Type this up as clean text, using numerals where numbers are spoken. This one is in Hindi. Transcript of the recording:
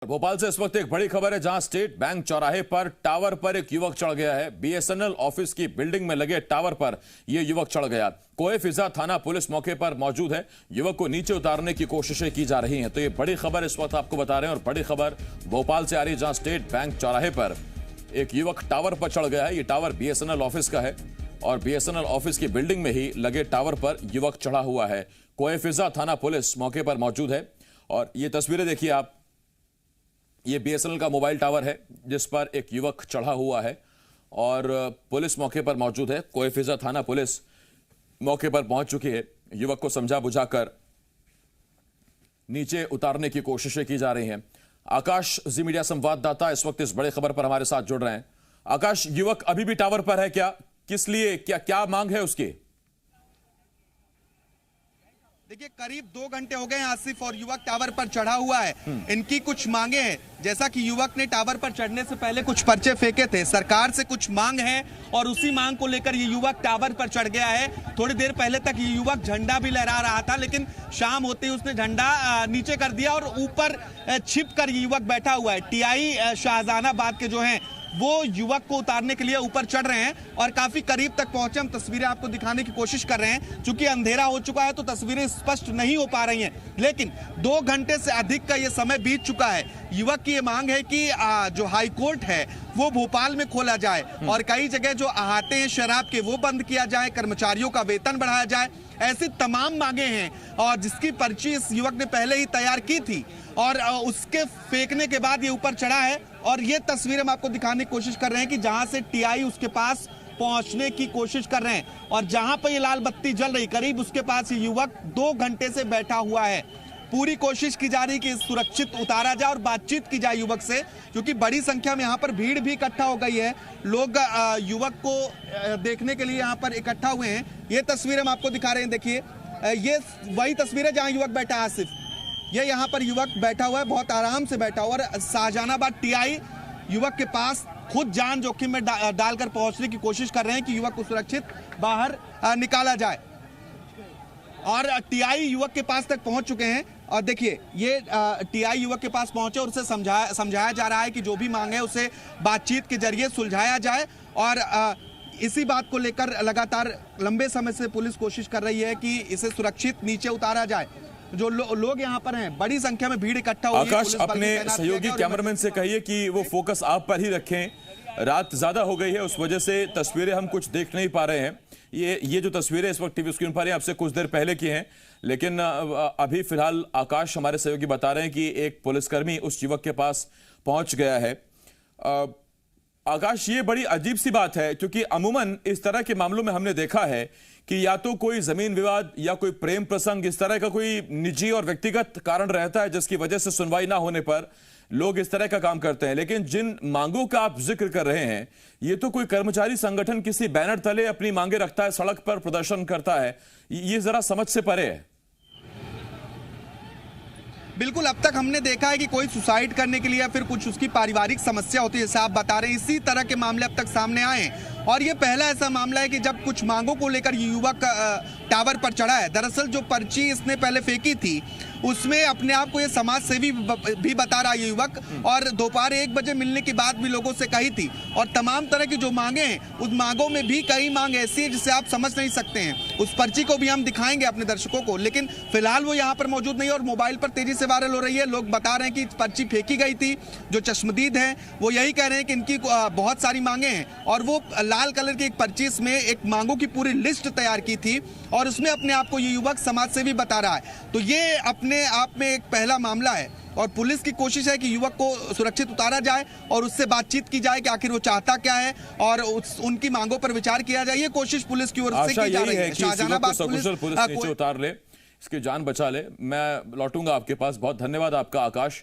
भोपाल से इस वक्त एक बड़ी खबर है, जहां स्टेट बैंक चौराहे पर टावर पर एक युवक चढ़ गया है। बीएसएनएल ऑफिस की बिल्डिंग में लगे टावर पर यह युवक चढ़ गया। कोए फिजा थाना पुलिस मौके पर मौजूद है। युवक को नीचे उतारने की कोशिशें की जा रही हैं। तो ये बड़ी खबर इस वक्त आपको बता रहे हैं, और बड़ी खबर भोपाल से आ रही है, जहां स्टेट बैंक चौराहे पर एक युवक टावर पर चढ़ गया है। ये टावर बीएसएनएल ऑफिस का है, और बीएसएनएल ऑफिस की बिल्डिंग में ही लगे टावर पर युवक चढ़ा हुआ है। कोए फिजा थाना पुलिस मौके पर मौजूद है, और ये तस्वीरें देखिए आप। ये बीएसएनएल का मोबाइल टावर है, जिस पर एक युवक चढ़ा हुआ है, और पुलिस मौके पर मौजूद है। कोए फिजा थाना पुलिस मौके पर पहुंच चुकी है। युवक को समझा बुझाकर नीचे उतारने की कोशिशें की जा रही हैं। आकाश, जी मीडिया संवाददाता, इस वक्त इस बड़ी खबर पर हमारे साथ जुड़ रहे हैं। आकाश, युवक अभी भी टावर पर है क्या? किस लिए, क्या मांग है उसकी? देखिए, करीब 2 घंटे हो गए आसिफ, और युवक टावर पर चढ़ा हुआ है। इनकी कुछ मांगे हैं, जैसा कि युवक ने टावर पर चढ़ने से पहले कुछ पर्चे फेंके थे। सरकार से कुछ मांग है, और उसी मांग को लेकर ये युवक टावर पर चढ़ गया है। थोड़ी देर पहले तक ये युवक झंडा भी लहरा रहा था, लेकिन शाम होते ही उसने झंडा नीचे कर दिया और ऊपर छिप कर ये युवक बैठा हुआ है। टीआई शाहजहानाबाद के जो हैं वो युवक को उतारने के लिए ऊपर चढ़ रहे हैं, और काफी करीब तक पहुंचे। हम तस्वीरें आपको दिखाने की कोशिश कर रहे हैं। चूंकि अंधेरा हो चुका है तो तस्वीरें स्पष्ट नहीं हो पा रही हैं, लेकिन 2 घंटे से अधिक का ये समय बीत चुका है। युवक की ये मांग है कि जो हाई कोर्ट है वो भोपाल में खोला जाए, और कई जगह जो अहाते हैं शराब के वो बंद किया जाए, कर्मचारियों का वेतन बढ़ाया जाए। ऐसी तमाम मांगे हैं, और जिसकी पर्ची इस युवक ने पहले ही तैयार की थी, और उसके फेंकने के बाद ये ऊपर चढ़ा है। और ये तस्वीर हम आपको दिखाने की कोशिश कर रहे हैं कि जहां से टीआई उसके पास पहुंचने की कोशिश कर रहे हैं, और जहां पर ये लाल बत्ती जल रही, करीब उसके पास ये युवक 2 घंटे से बैठा हुआ है। पूरी कोशिश की जा रही कि सुरक्षित उतारा जाए और बातचीत की जाए युवक से, क्योंकि बड़ी संख्या में यहाँ पर भीड़ भी इकट्ठा हो गई है। लोग युवक को देखने के लिए यहाँ पर इकट्ठा हुए हैं। ये तस्वीर हम आपको दिखा रहे हैं। देखिए, ये वही तस्वीर है जहाँ युवक बैठा है आसिफ। ये यहाँ पर युवक बैठा हुआ है, बहुत आराम से बैठा हुआ है। शाहजहानाबाद टीआई युवक के पास खुद जान जोखिम में डालकर पहुंचने की कोशिश कर रहे हैं कि युवक को सुरक्षित बाहर निकाला जाए, और टीआई युवक के पास तक पहुंच चुके हैं। और देखिए, ये टीआई युवक के पास पहुंचे और उसे समझाया जा रहा है कि जो भी मांग है उसे बातचीत के जरिए सुलझाया जाए। और इसी बात को लेकर लगातार लंबे समय से पुलिस कोशिश कर रही है कि इसे सुरक्षित नीचे उतारा जाए। जो लोग यहाँ पर हैं, बड़ी संख्या में भीड़ इकट्ठा हुई है। आकाश, अपने सहयोगी कैमरामैन से कहिए कि वो फोकस आप पर ही रखें। रात ज्यादा हो गई है, उस वजह से तस्वीरें हम कुछ देख नहीं पा रहे हैं। ये जो तस्वीरें इस वक्त टीवी स्क्रीन पर हैं, आपसे कुछ देर पहले की हैं, लेकिन अभी फिलहाल आकाश, हमारे सहयोगी बता रहे हैं कि एक पुलिसकर्मी उस युवक के पास पहुंच गया है। आकाश, ये बड़ी अजीब सी बात है, क्योंकि अमूमन इस तरह के मामलों में हमने देखा है कि या तो कोई जमीन विवाद या कोई प्रेम प्रसंग, इस तरह का कोई निजी और व्यक्तिगत कारण रहता है, जिसकी वजह से सुनवाई ना होने पर लोग इस तरह का काम करते हैं। लेकिन जिन मांगों का आप जिक्र कर रहे हैं, ये तो कोई कर्मचारी संगठन किसी बैनर तले अपनी मांगे रखता है, सड़क पर प्रदर्शन करता है। ये जरा समझ से परे है। बिल्कुल, अब तक हमने देखा है कि कोई सुसाइड करने के लिए या फिर कुछ उसकी पारिवारिक समस्या होती है, जैसे आप बता रहे हैं, इसी तरह के मामले अब तक सामने आए हैं। और ये पहला ऐसा मामला है कि जब कुछ मांगों को लेकर ये युवक टावर पर चढ़ा है। दरअसल जो पर्ची इसने पहले फेंकी थी, उसमें अपने आप को ये समाज सेवी भी बता रहा है ये युवक, और दोपहर 1 बजे मिलने की बात भी लोगों से कही थी। और तमाम तरह की जो मांगे हैं, उस मांगों में भी कई मांग ऐसी है जिसे आप समझ नहीं सकते हैं। उस पर्ची को भी हम दिखाएंगे अपने दर्शकों को, लेकिन फिलहाल वो यहाँ पर मौजूद नहीं है, और मोबाइल पर तेजी से वायरल हो रही है। लोग बता रहे हैं कि पर्ची फेंकी गई थी। जो चश्मदीद हैं वो यही कह रहे हैं कि इनकी बहुत सारी मांगे हैं, और वो लाल कलर की एक पर्ची में एक मांगों की पूरी लिस्ट तैयार की थी, और उसमें अपने आप को ये युवक समाज सेवी बता रहा है। तो ये अपने आप में एक पहला मामला है, और पुलिस की कोशिश है कि युवक को सुरक्षित उतारा जाए और उससे बातचीत की जाए कि आखिर वो चाहता क्या है, और उनकी मांगों पर विचार किया जाए। ये कोशिश पुलिस की ओर से की जा रही है। शाहजहानाबाद पुलिस नीचे उतार ले, इसकी जान बचा ले। मैं लौटूंगा आपके पास। बहुत धन्यवाद आपका आकाश।